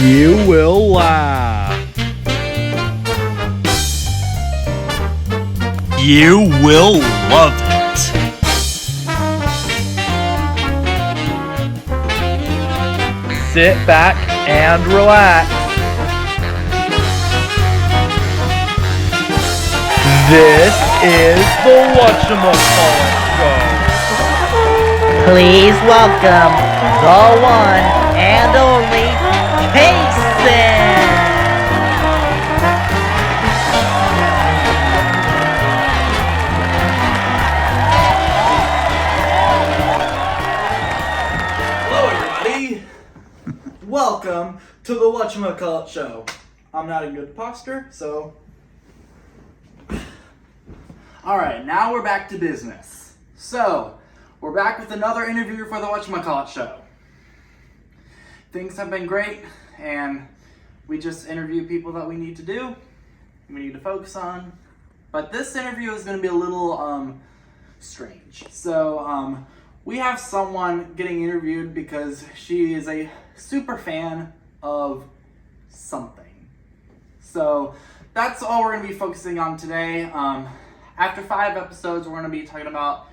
You will laugh. You will love it. Sit back and relax. This is the Whatchamacallit Show. Please welcome the one and only Jason. Hello everybody! Welcome to the Whatchamacallit Show. I'm not in good posture, so... Alright, now we're back to business. So, we're back with another interview for the Whatchamacallit Show. Things have been great, and we just interview people that we need to do, we need to focus on. But this interview is going to be a little, strange. So, we have someone getting interviewed because she is a super fan of something. So, that's all we're going to be focusing on today. After 5 episodes, we're going to be talking about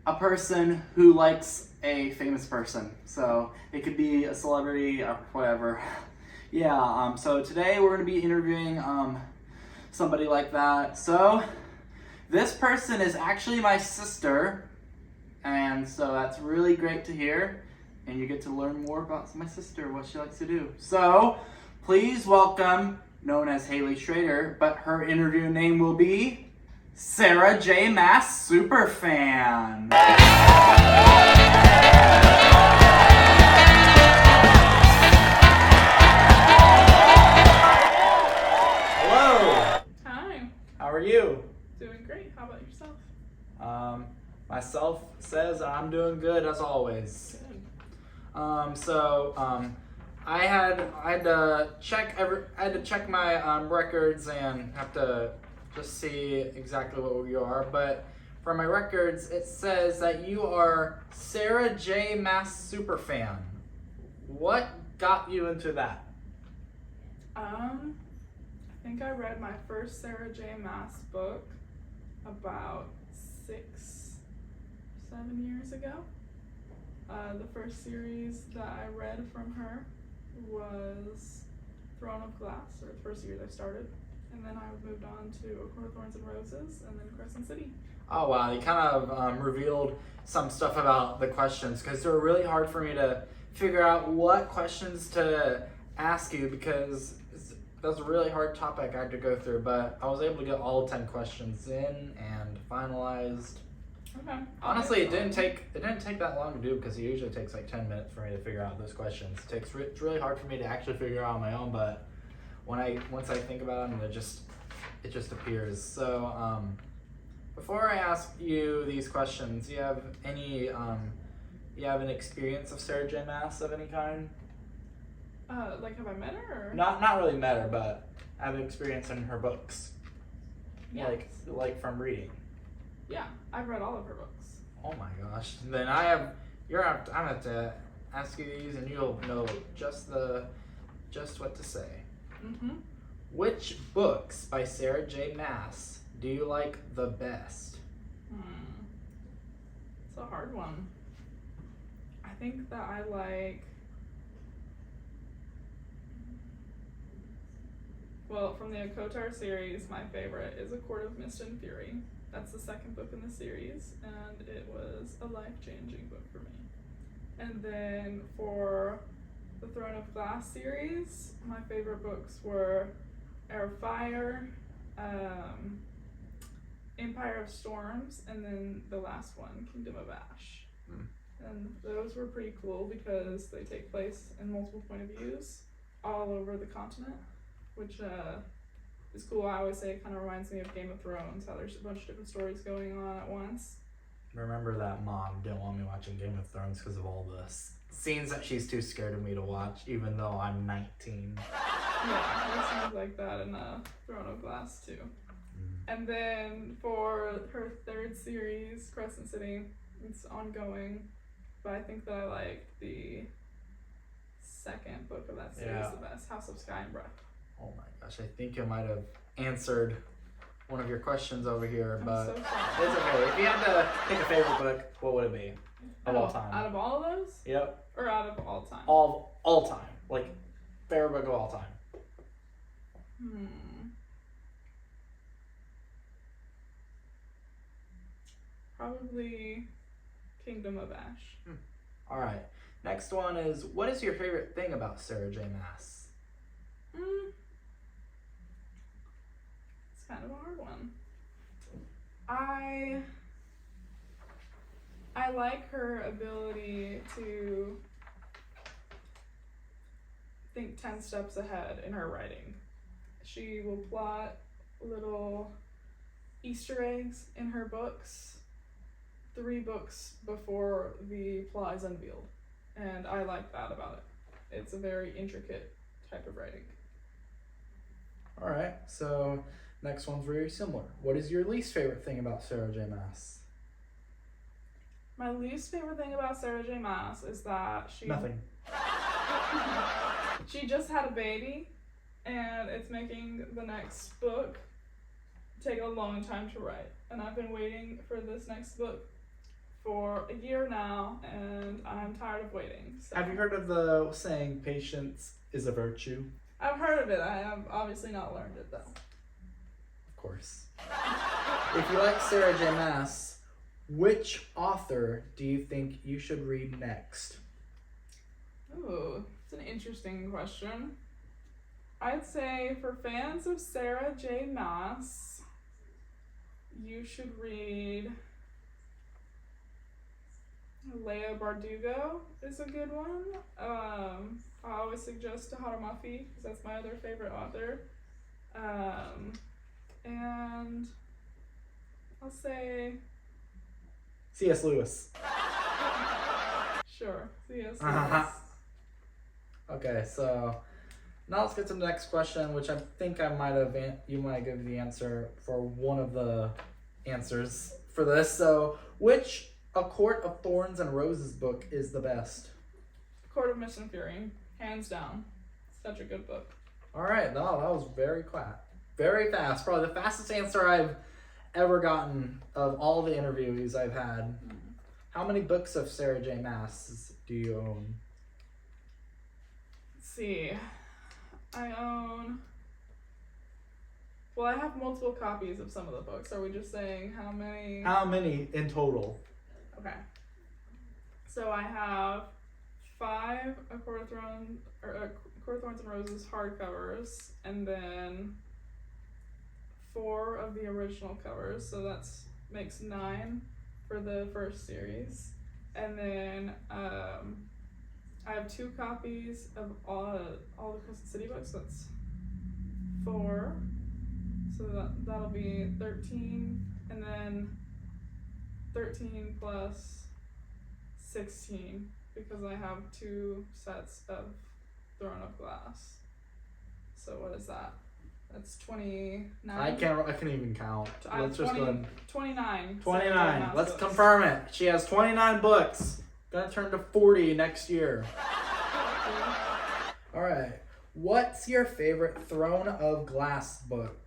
a person who likes a famous person. So it could be a celebrity or whatever. Yeah, so today we're going to be interviewing somebody like that. So this person is actually my sister, and so that's really great to hear. And you get to learn more about my sister, what she likes to do. So please welcome, known as Haley Schrader, but her interview name will be Sarah J Maas Superfan. Hello. Hi. How are you? Doing great. How about yourself? Myself says I'm doing good as always. Good. I had to check my records and have to just see exactly what you are. But for my records, it says that you are Sarah J Maas Superfan. What got you into that? I think I read my first Sarah J Maas book about 6-7 years ago. The first series that I read from her was Throne of Glass, or the first series I started. And then I moved on to A Court of Thorns and Roses, and then Crescent City. Oh wow, you kind of revealed some stuff about the questions, because they were really hard for me to figure out what questions to ask you, because that's a really hard topic I had to go through, but I was able to get all 10 questions in and finalized. Okay. Honestly, it didn't take that long to do, because it usually takes like 10 minutes for me to figure out those questions. It's really hard for me to actually figure out on my own, but once I think about them, it just appears. So before I ask you these questions, do you have any you have an experience of Sarah J Maas of any kind? Like, have I met her? Or? Not really met her, but I have experience in her books. Yeah. Like from reading. Yeah, I've read all of her books. Oh my gosh. Then I'm gonna have to ask you these, and you'll know just what to say. Mm-hmm. Which books by Sarah J Maas do you like the best? It's a hard one. I think that I like... Well, from the Akotar series, my favorite is A Court of Mist and Fury. That's the second book in the series, and it was a life-changing book for me. And then for the Throne of Glass series, my favorite books were Air of Fire, Empire of Storms, and then the last one, Kingdom of Ash. And those were pretty cool because they take place in multiple point of views all over the continent, which is cool. I always say it kind of reminds me of Game of Thrones, how there's a bunch of different stories going on at once. Remember that mom didn't want me watching Game of Thrones because of all the scenes that she's too scared of me to watch, even though I'm 19. Yeah, there's scenes like that in Throne of Glass too. And then for her third series, Crescent City, it's ongoing, but I think that I like the second book of that series Yeah. the best, House of Sky and Breath. Oh my gosh, I think I might have answered one of your questions over here, I'm but so sorry. it's okay. If you had to pick a favorite book, what would it be? Of all time. Out of all of those? Yep. Or out of all time? All time. Like, favorite book of all time. Probably Kingdom of Ash. All right. Next one is, what is your favorite thing about Sarah J Maas? It's kind of a hard one. I like her ability to think 10 steps ahead in her writing. She will plot little Easter eggs in her books 3 books before the plot is unveiled. And I like that about it. It's a very intricate type of writing. All right. So, next one's very similar. What is your least favorite thing about Sarah J Maas? My least favorite thing about Sarah J Maas is that Nothing. She just had a baby, and it's making the next book take a long time to write. And I've been waiting for this next book for a year now, and I'm tired of waiting. So. Have you heard of the saying, patience is a virtue? I've heard of it. I have obviously not learned it, though. Of course. If you like Sarah J Maas, which author do you think you should read next? Ooh, it's an interesting question. I'd say for fans of Sarah J Maas, you should read Leia Bardugo is a good one. I always suggest Tahara-Mafi because that's my other favorite author. And I'll say C.S. Lewis. sure, C.S. Uh-huh. Lewis. Okay, so now let's get to the next question, which I think you might give the answer for one of the answers for this. So, which A Court of Thorns and Roses book is the best? Court of Mist and Fury, hands down. Such a good book. All right, no, that was very fast. Probably the fastest answer I've ever gotten of all the interviewees I've had. How many books of Sarah J Maas do you own? Let's see. I own. Well, I have multiple copies of some of the books. Are we just saying how many? How many in total? Okay. So I have 5 A Court of Thorns and Roses hardcovers, and then 4 of the original covers. So that's makes 9 for the first series, and then I have 2 copies of all the Crescent City books. That's 4. So that'll be 13, and then 13 plus 16 because I have 2 sets of Throne of Glass. So what is that? That's 29. I can't even count. Let's just go ahead. 29. 29. Let's confirm it. She has 29 books. Gonna turn to 40 next year. All right. What's your favorite Throne of Glass book?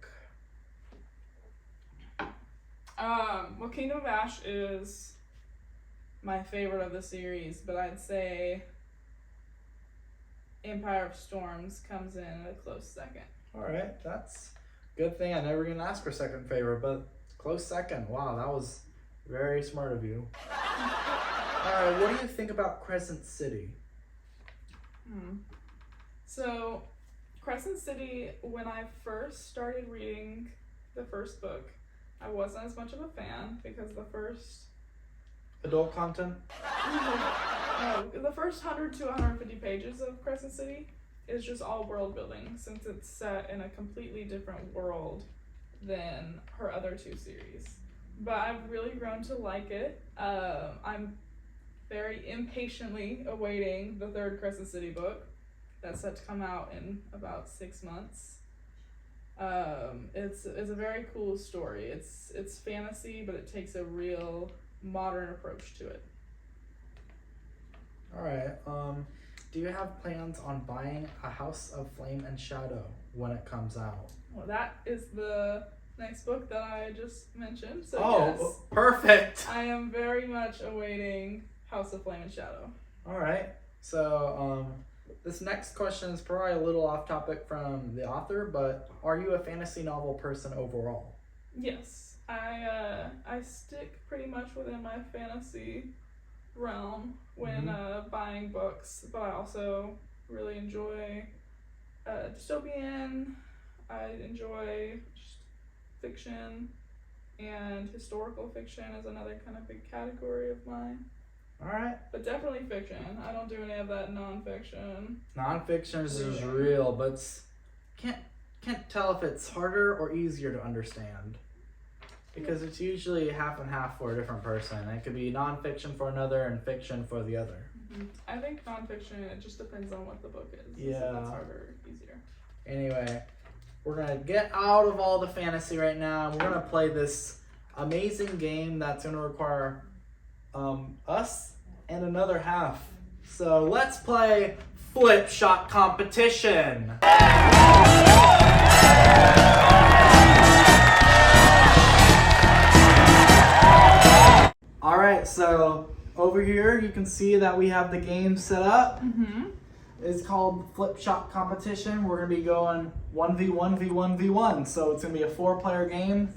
Well, Kingdom of Ash is my favorite of the series, but I'd say Empire of Storms comes in at a close second. All right, that's a good thing. I never gonna ask for second favorite, but close second. Wow, that was very smart of you. All right, what do you think about Crescent City? So, Crescent City, when I first started reading the first book, I wasn't as much of a fan because the first Adult content? no, the first 100 to 150 pages of Crescent City is just all world building since it's set in a completely different world than her other 2 series. But I've really grown to like it. I'm very impatiently awaiting the 3rd Crescent City book that's set to come out in about 6 months. It's a very cool story. It's fantasy, but it takes a real modern approach to it. All right. do you have plans on buying A House of Flame and Shadow when it comes out? Well, that is the next book that I just mentioned. So yes, perfect. I am very much awaiting House of Flame and Shadow. All right. So, this next question is probably a little off topic from the author, but are you a fantasy novel person overall? Yes, I stick pretty much within my fantasy realm when buying books, but I also really enjoy dystopian. I enjoy just fiction, and historical fiction is another kind of big category of mine. All right. But definitely fiction. I don't do any of that nonfiction. Nonfiction is real, but can't tell if it's harder or easier to understand. Because it's usually half and half for a different person. It could be nonfiction for another and fiction for the other. Mm-hmm. I think nonfiction, it just depends on what the book is. Yeah. So it's harder or easier. Anyway, we're going to get out of all the fantasy right now. We're going to play this amazing game that's going to require us and another half. So let's play Flip Shot Competition. Alright, so over here you can see that we have the game set up. Mm-hmm. It's called Flip Shot Competition. We're going to be going 1v1v1v1. So it's going to be a 4-player game.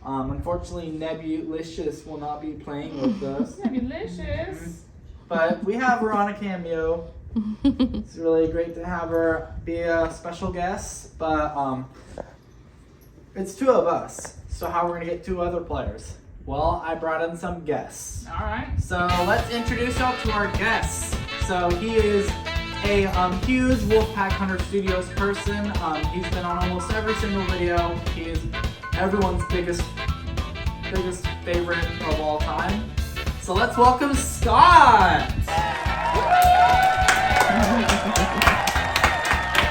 Unfortunately, Nebulicious will not be playing with us. Nebulicious. But we have her on a cameo. It's really great to have her be a special guest. But it's 2 of us. So how we're going to get 2 other players? Well, I brought in some guests. All right. So let's introduce y'all to our guests. So he is a huge Wolfpack Hunter Studios person. He's been on almost every single video. He is everyone's biggest favorite of all time. So let's welcome Scott.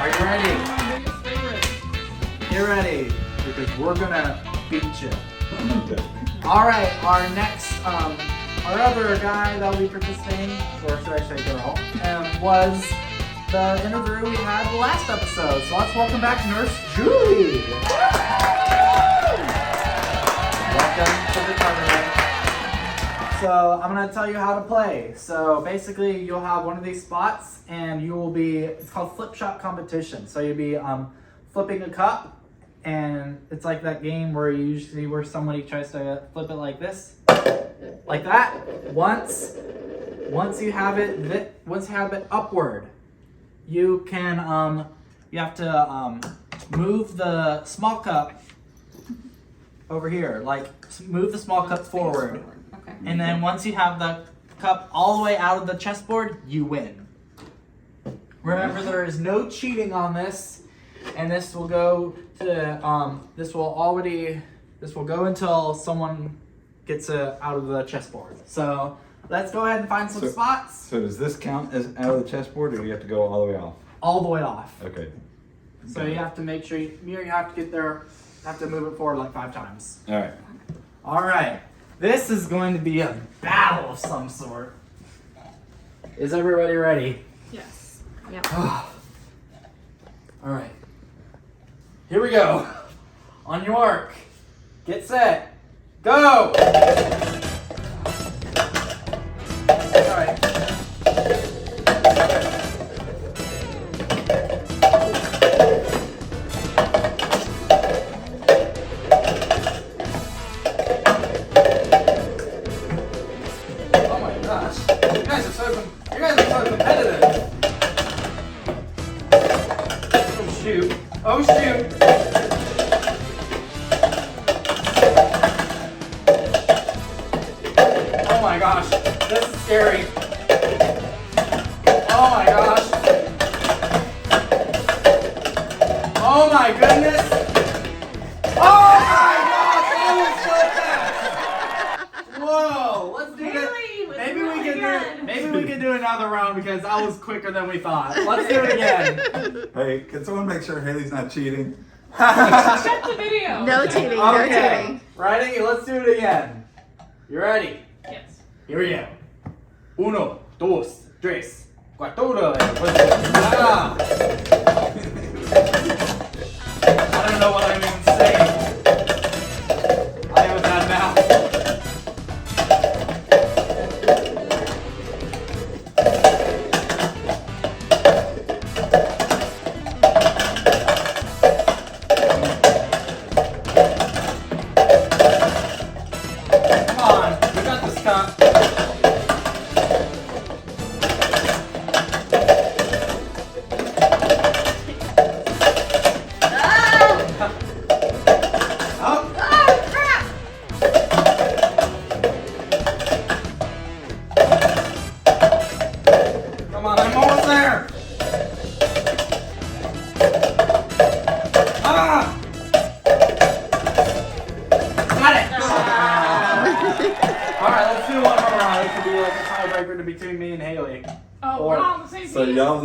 Are you ready? My biggest favorite. Get ready, because we're gonna beat you. All right, our next, our other guy that will be participating, or should I say girl, was the interview we had the last episode. So let's welcome back Nurse Julie. Welcome to the tournament. So I'm gonna tell you how to play. So basically, you'll have one of these spots, and you will be. It's called Flip Shot Competition. So you'll be flipping a cup. And it's like that game where somebody tries to flip it like this, like that. Once you have it upward, you can you have to move the small cup over here, like move the small cup forward. Okay. And then once you have the cup all the way out of the chessboard, you win. Remember, there is no cheating on this. And this will go to this will go until someone gets it out of the chessboard. So let's go ahead and find some spots. So does this count as out of the chessboard, or do you have to go all the way off? All the way off. Okay. So you have to make sure you have to get there. Have to move it forward like 5 times. All right. All right. This is going to be a battle of some sort. Is everybody ready? Yes. All right. Here we go. On your mark. Get set. Go! Alright. Oh my gosh. You guys are so competitive. Oh shoot. Oh shoot! Oh my gosh, this is scary. Oh my gosh. Oh my goodness. Oh my gosh, that was so fast. Whoa, let's do it. Maybe we can do another round because that was quicker than we thought. Let's do it again. Hey, can someone make sure Haley's not cheating? Check the video. No cheating, no Okay, cheating. ready? Let's do it again. You ready? Yes. Here we go. 1, 2, 3, Quatura. Ah. I don't know what I'm even saying. I have a bad mouth. Come on, we got this, cup. Come on, I'm almost there. Ah! Got it. All right, let's do one more round. This could be like a tiebreaker between me and Haley. Oh, we're not on the same So team. y'all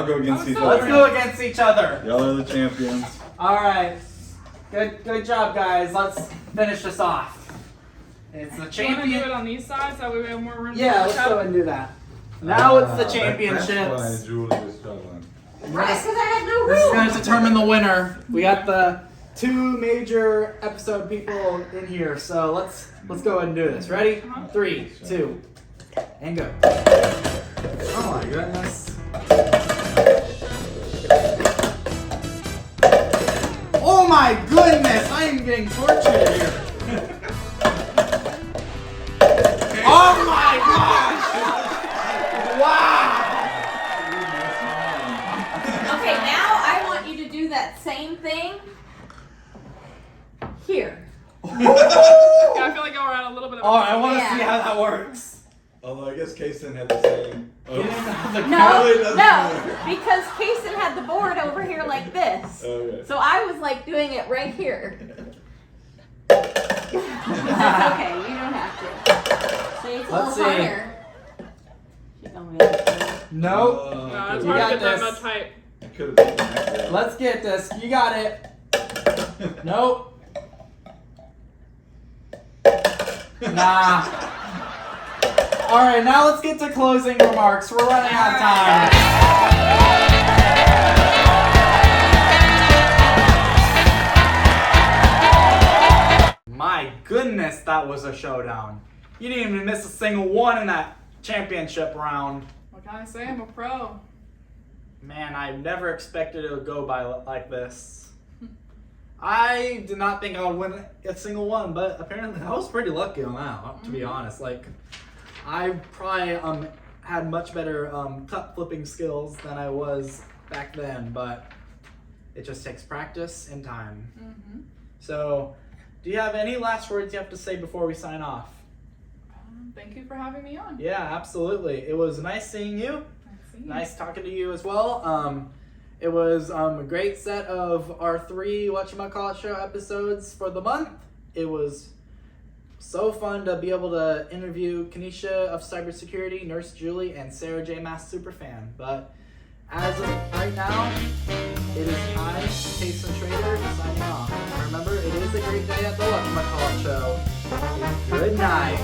go against I'm each so other. Let's go against each other. Y'all are the champions. All right. Good job, guys. Let's finish this off. It's the Do you want to do it champion. on these sides? That way we have more room Yeah, to let's go and do that. Now it's the That's why championships. Julie is struggling. Right, because I had no This is room. going to determine the winner. We got the two major episode people in here, so let's go ahead and do this. Ready? 3, 2, and go. Oh my goodness. Oh my goodness! I am getting tortured here. Oh my gosh! Wow! Okay, now I want you to do that same thing here. Yeah, I feel like we're at a little bit of Oh, I want to Yeah. see how that works. Although I guess Kason had the same. You didn't have the No, Really doesn't no, matter. because Kason had the board over here like this. Okay. So I was like doing it right here. That's okay, you don't have to. See, it's a Let's little see. harder. She's gonna be able to. Nope. No, it's You hard got to get that this. much height. Could have beaten that girl. Let's get this. You got it. Nope. Nah. All right, now let's get to closing remarks. We're running out of time. My goodness, that was a showdown. You didn't even miss a single one in that championship round. What can I say? I'm a pro. Man, I never expected it would go by like this. I did not think I would win a single one, but apparently I was pretty lucky on that, to be honest. Like, I probably had much better cup flipping skills than I was back then, but it just takes practice and time. Mm-hmm. So, do you have any last words you have to say before we sign off? Thank you for having me on. Yeah, absolutely. It was nice seeing you. Nice talking to you as well. It was a great set of our 3 Whatchamacallit Show episodes for the month. It was so fun to be able to interview Kanisha of Cybersecurity, Nurse Julie, and Sarah J Maas Superfan. But as of right now, it is I, Kason Trader, signing off. And remember, it is a great day at the Whatchamacallit Show. Good night.